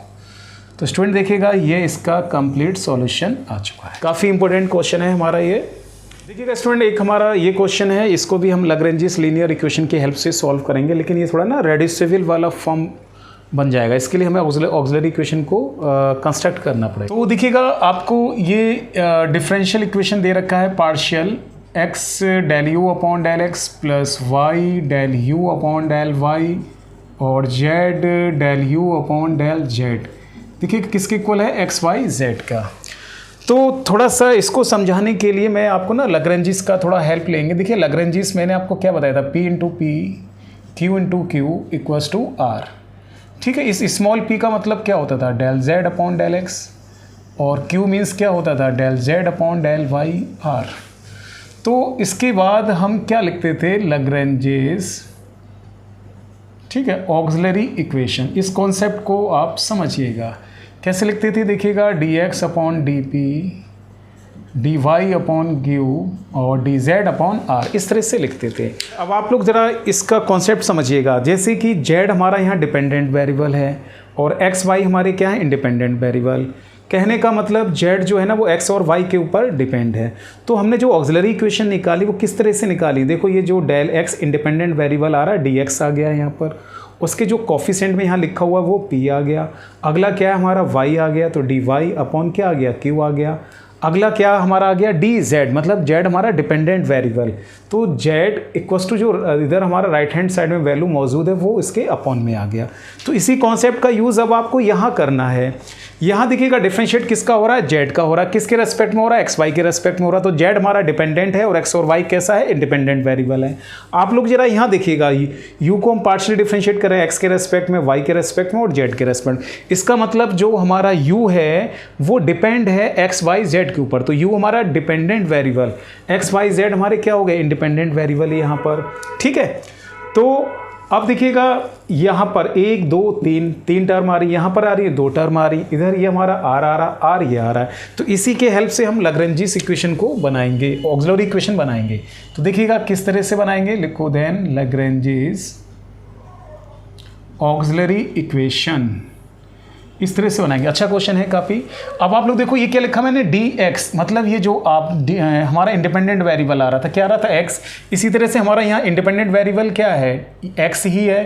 तो स्टूडेंट देखिएगा ये इसका कंप्लीट सॉल्यूशन आ चुका है। काफ़ी इंपॉर्टेंट क्वेश्चन है हमारा ये। देखिएगा स्टूडेंट एक हमारा ये क्वेश्चन है, इसको भी हम लैग्रेंजियस लीनियर इक्वेशन की हेल्प से सॉल्व करेंगे, लेकिन ये थोड़ा ना रेड्यूसिबल वाला फॉर्म बन जाएगा। इसके लिए हमें ऑक्सिलरी इक्वेशन को कंस्ट्रक्ट करना पड़ेगा। तो देखिएगा आपको ये डिफरेंशियल इक्वेशन दे रखा है partial x del u upon del x plus y del u upon del y और z del u upon del z. देखिए किसके इक्वल है एक्स वाई जेड का। तो थोड़ा सा इसको समझाने के लिए मैं आपको ना लैग्रेंजियस का थोड़ा हेल्प लेंगे। देखिए लैग्रेंजियस मैंने आपको क्या बताया था, p into p q into Q equals to r. ठीक है, इस स्मॉल p का मतलब क्या होता था, del z upon del x और q मीन्स क्या होता था, del z upon del y r। तो इसके बाद हम क्या लिखते थे, लैग्रेंजियस, ठीक है, ऑक्सिलरी इक्वेशन। इस कॉन्सेप्ट को आप समझिएगा कैसे लिखते थे। देखिएगा dx upon d Y upon q और डी जेड अपॉन आर, इस तरह से लिखते थे। अब आप लोग ज़रा इसका कॉन्सेप्ट समझिएगा। जैसे कि जेड हमारा यहाँ डिपेंडेंट वेरिएबल है और एक्स वाई हमारे क्या है, इंडिपेंडेंट वेरिएबल। कहने का मतलब जेड जो है ना वो एक्स और वाई के ऊपर डिपेंड है। तो हमने जो ऑक्सिलरी इक्वेशन निकाली वो किस तरह से निकाली, देखो ये जो डेल एक्स इंडिपेंडेंट वेरिएबल आ रहा है डी एक्स आ गया है यहाँ पर, उसके जो कॉफिशेंट में यहाँ लिखा हुआ वो p आ गया। अगला क्या है हमारा y आ गया, तो डी वाई अपॉन क्या आ गया, q आ गया। अगला क्या हमारा आ गया, डी जेड, मतलब z हमारा डिपेंडेंट वेरिएबल। तो z इक्वल्स टू जो इधर हमारा राइट हैंड साइड में वैल्यू मौजूद है वो इसके अपॉन में आ गया। तो इसी कॉन्सेप्ट का यूज़ अब आपको यहाँ करना है। यहाँ देखिएगा डिफरेंशिएट किसका हो रहा है, z का हो रहा है। किसके रेस्पेक्ट में हो रहा है, एक्स वाई के रेस्पेक्ट में हो रहा है। तो z हमारा डिपेंडेंट है और x और y कैसा है, इंडिपेंडेंट वेरिएबल है। आप लोग जरा यहाँ देखिएगा, u को हम पार्शियली डिफरेंशिएट कर रहे हैं x के रेस्पेक्ट में, y के रेस्पेक्ट में और z के रेस्पेक्ट में। इसका मतलब जो हमारा u है वो डिपेंड है x y z के ऊपर। तो u हमारा dependent variable, x y z हमारे क्या हो गए, इंडिपेंडेंट वेरिएबल है यहाँ पर। ठीक है, तो अब देखिएगा यहाँ पर 1 2 3 टर्म आ रही है, यहाँ पर आ रही है 2 टर्म आ रही है, इधर ये हमारा r आ रहा, r ये आ रहा है। तो इसी के हेल्प से हम लैग्रेंजियस इक्वेशन को बनाएंगे, ऑक्सिलरी इक्वेशन बनाएंगे। तो देखिएगा किस तरह से बनाएंगे, लिखो देन लैग्रेंजियस ऑक्सिलरी इक्वेशन, इस तरह से बनाएंगे। अच्छा क्वेश्चन है काफ़ी। अब आप लोग देखो ये क्या लिखा मैंने, dx, मतलब ये जो आप हमारा इंडिपेंडेंट वेरिएबल आ रहा था, क्या आ रहा था, x। इसी तरह से हमारा यहाँ इंडिपेंडेंट वेरिएबल क्या है, x ही है।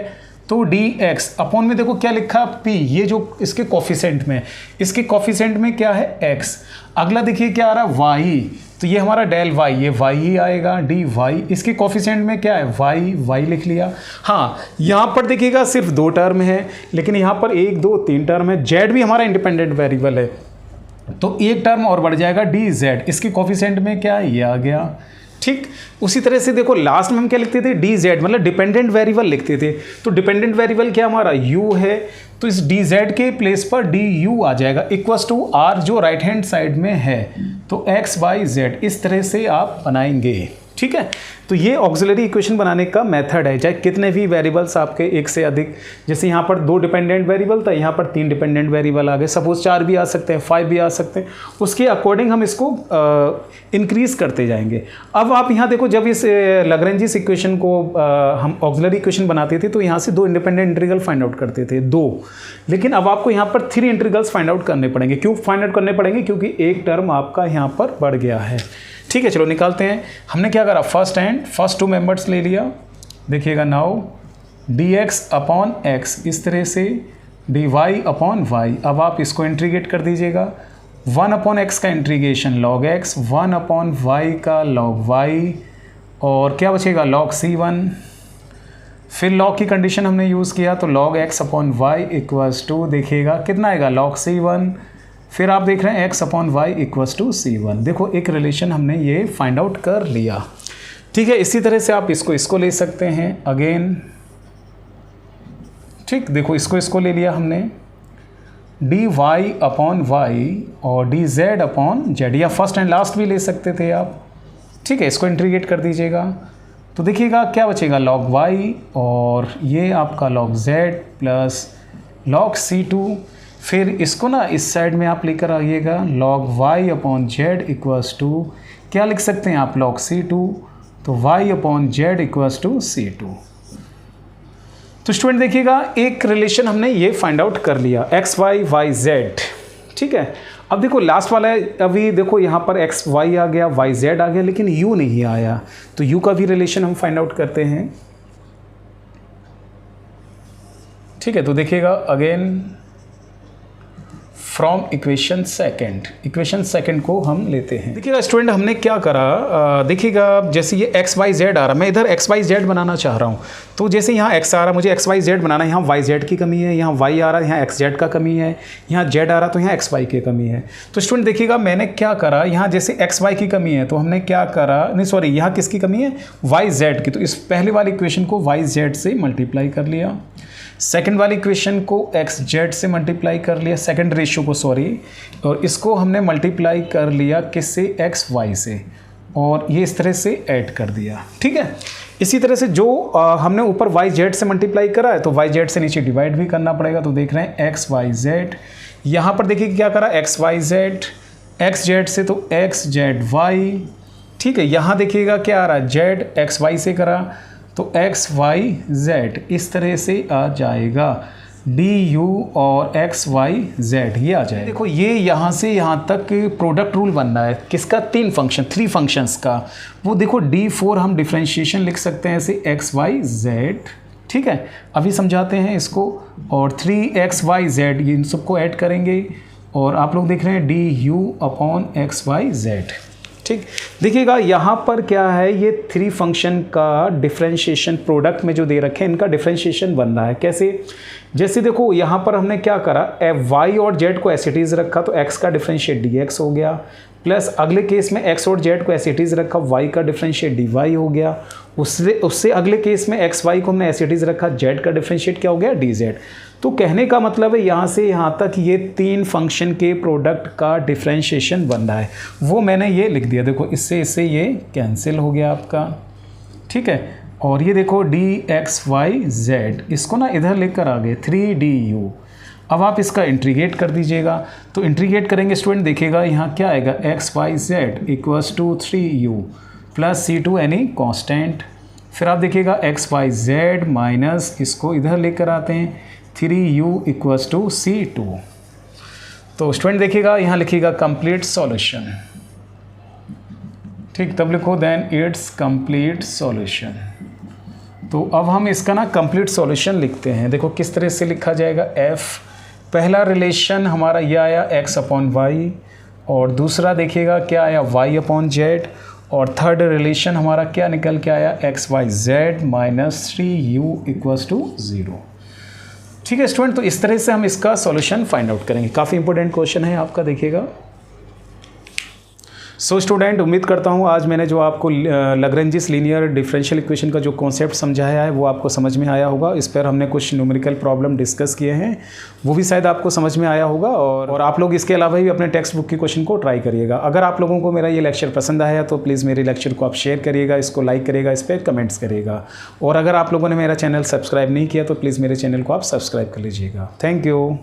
तो dx अपॉन में देखो क्या लिखा, p, ये जो इसके कॉफिशेंट में, इसके कॉफिशेंट में क्या है, x। अगला देखिए क्या आ रहा है, y, तो ये हमारा डेल y, ये y ही आएगा, dy। इसके कॉफिशेंट में क्या है, y लिख लिया। हाँ, यहाँ पर देखिएगा सिर्फ 2 टर्म है, लेकिन यहाँ पर 1 2 3 टर्म है। z भी हमारा इंडिपेंडेंट वेरिएबल है, तो एक टर्म और बढ़ जाएगा dz। इसके कॉफिशेंट में क्या है, ये आ गया। ठीक, उसी तरह से देखो लास्ट में हम क्या लिखते थे, dz, मतलब डिपेंडेंट वेरिएबल लिखते थे। तो डिपेंडेंट वेरिएबल क्या हमारा, u है, तो इस dz के प्लेस पर du आ जाएगा इक्वल्स टू r जो राइट हैंड साइड में है। तो x y z इस तरह से आप बनाएंगे। ठीक है। तो ये ऑक्सिलरी इक्वेशन बनाने का मेथड है, चाहे कितने भी वेरिएबल्स आपके एक से अधिक, जैसे यहाँ पर 2 डिपेंडेंट वेरिएबल था, यहाँ पर 3 डिपेंडेंट वेरिएबल आ गए, सपोज 4 भी आ सकते हैं, 5 भी आ सकते हैं, उसके अकॉर्डिंग हम इसको इंक्रीज करते जाएंगे। अब आप यहाँ देखो, जब इस लैग्रेंजिस इक्वेशन को हम ऑक्सिलरी इक्वेशन बनाते थे तो यहाँ से 2 इंडिपेंडेंट इंटीग्रल फाइंड आउट करते थे, 2, लेकिन अब आपको यहाँ पर 3 इंटीग्रल्स फाइंड आउट करने पड़ेंगे। क्यों फाइंड आउट करने पड़ेंगे? क्योंकि एक टर्म आपका यहाँ पर बढ़ गया है। ठीक है, चलो निकालते हैं। हमने क्या करा, फर्स्ट 2 मेंबर्स ले लिया। देखिएगा नाउ dx अपॉन x, इस तरह से dy अपॉन y। अब आप इसको इंटीग्रेट कर दीजिएगा। 1 अपॉन x का integration log x, 1 upon y का log y, और क्या बचेगा log c1। फिर log की कंडीशन हमने यूज़ किया तो log x upon y equals to, देखिएगा कितना आएगा log c1। फिर आप देख रहे हैं x upon y equals to c1। देखो एक रिलेशन हमने ये फाइंड आउट कर लिया। ठीक है, इसी तरह से आप इसको ले सकते हैं अगेन। ठीक, देखो इसको ले लिया हमने, dy अपॉन y और dz अपॉन z, या फर्स्ट एंड लास्ट भी ले सकते थे आप। ठीक है, इसको इंटीग्रेट कर दीजिएगा तो देखिएगा क्या बचेगा log y, और ये आपका log z plus log c2। फिर इसको ना इस साइड में आप लेकर आइएगा, log y upon z equals to, क्या लिख सकते हैं आप log c2, तो y upon z equals to c2। तो स्टूडेंट देखिएगा एक रिलेशन हमने ये फाइंड आउट कर लिया, x y y z। ठीक है, अब देखो लास्ट वाला है, अभी देखो यहाँ पर x y आ गया, y z आ गया, लेकिन u नहीं आया, तो u का भी रिलेशन हम फाइंड आउट करते हैं। ठीक है, तो देखिएगा अगेन फ्रॉम इक्वेशन सेकंड को हम लेते हैं। देखिएगा स्टूडेंट हमने क्या करा, देखिएगा जैसे ये x y z आ रहा, मैं इधर x y z बनाना चाह रहा हूँ, तो जैसे यहाँ x आ रहा, मुझे x y z बनाना है, यहाँ y z की कमी है, यहाँ y आ रहा है, यहाँ x z का कमी है, यहाँ z आ रहा तो यहाँ x y की कमी है। तो स्टूडेंट देखिएगा मैंने क्या करा, यहाँ जैसे x y की कमी है तो हमने क्या करा, नहीं सॉरी, यहाँ किसकी कमी है, y z की, तो इस पहले वाली इक्वेशन को y z से मल्टीप्लाई कर लिया, सेकंड वाली इक्वेशन को एक्स जेड से मल्टीप्लाई कर लिया, सेकंड रेशियो को सॉरी, और इसको हमने मल्टीप्लाई कर लिया किससे, एक्स वाई से, और ये इस तरह से ऐड कर दिया। ठीक है, इसी तरह से जो हमने ऊपर वाई जेड से मल्टीप्लाई करा है तो वाई जेड से नीचे डिवाइड भी करना पड़ेगा। तो देख रहे हैं एक्स वाई जेड, यहाँ पर देखिए क्या करा, x y z, x z से तो एक्स जेड वाई। ठीक है, यहाँ देखिएगा क्या आ रहा है, जेड एक्स वाई से करा तो एक्स वाई जेड, इस तरह से आ जाएगा डी यू और एक्स वाई जेड, ये आ जाएगा। देखो ये यहाँ से यहाँ तक प्रोडक्ट रूल बन रहा है, किसका, 3 फंक्शंस का। वो देखो D4 हम डिफ्रेंशिएशन लिख सकते हैं ऐसे एक्स वाई जेड। ठीक है, अभी समझाते हैं इसको, और 3x y z ये इन सबको ऐड करेंगे, और आप लोग देख रहे हैं d u upon x y z. ठीक, देखिएगा यहाँ पर क्या है, ये 3 फंक्शन का डिफरेंशिएशन प्रोडक्ट में जो दे रखे हैं इनका डिफरेंशिएशन बन रहा है। कैसे, जैसे देखो यहाँ पर हमने क्या करा, y और z को एज इट इज रखा तो x का डिफरेंशिएट dx हो गया, प्लस अगले केस में x और z को एज इट इज रखा, y का डिफरेंशिएट dy हो गया, उससे अगले केस में x y को हमने एज इट इज रखा, z का डिफरेंशिएट क्या हो गया, dz। तो कहने का मतलब है यहाँ से यहाँ तक ये 3 फंक्शन के प्रोडक्ट का डिफरेंशिएशन बन रहा है, वो मैंने ये लिख दिया। देखो इससे ये कैंसिल हो गया आपका। ठीक है, और ये देखो डी एक्स वाई जेड, इसको ना इधर लेकर आ गए 3du। अब आप इसका इंटीग्रेट कर दीजिएगा, तो इंटीग्रेट करेंगे स्टूडेंट, देखिएगा यहाँ क्या आएगा, x y z equals to 3u plus c2 यानी कॉन्स्टेंट। फिर आप देखिएगा एक्स वाई जेड माइनस, इसको इधर लेकर आते हैं 3u इक्वल्स टू c2। तो स्टूडेंट देखिएगा यहाँ लिखिएगा कंप्लीट सॉल्यूशन। ठीक, तब लिखो देन इट्स कंप्लीट सॉल्यूशन। तो अब हम इसका ना कंप्लीट सॉल्यूशन लिखते हैं। देखो किस तरह से लिखा जाएगा, f पहला रिलेशन हमारा ये आया x अपॉन वाई, और दूसरा देखिएगा क्या आया y अपॉन जेड, और थर्ड रिलेशन हमारा क्या निकल के आया, x y z minus 3u equals to 0। ठीक है स्टूडेंट, तो इस तरह से हम इसका सॉल्यूशन फाइंड आउट करेंगे। काफ़ी इंपॉर्टेंट क्वेश्चन है आपका, देखिएगा। सो स्टूडेंट, उम्मीद करता हूँ आज मैंने जो आपको लैग्रेंजिस लीनियर डिफरेंशियल इक्वेशन का जो कॉन्सेप्ट समझाया है वो आपको समझ में आया होगा। इस पर हमने कुछ न्यूमेरिकल प्रॉब्लम डिस्कस किए हैं, वो भी शायद आपको समझ में आया होगा। और आप लोग इसके अलावा भी अपने टेक्स्ट बुक के क्वेश्चन को ट्राई करिएगा। अगर आप लोगों को मेरा ये लेक्चर पसंद आया तो प्लीज़ मेरे लेक्चर को आप शेयर करिएगा, इसको लाइक करिएगा, इस पर कमेंट्स करिएगा। और अगर आप लोगों ने मेरा चैनल सब्सक्राइब नहीं किया तो प्लीज़ मेरे चैनल को आप सब्सक्राइब कर लीजिएगा। Thank you.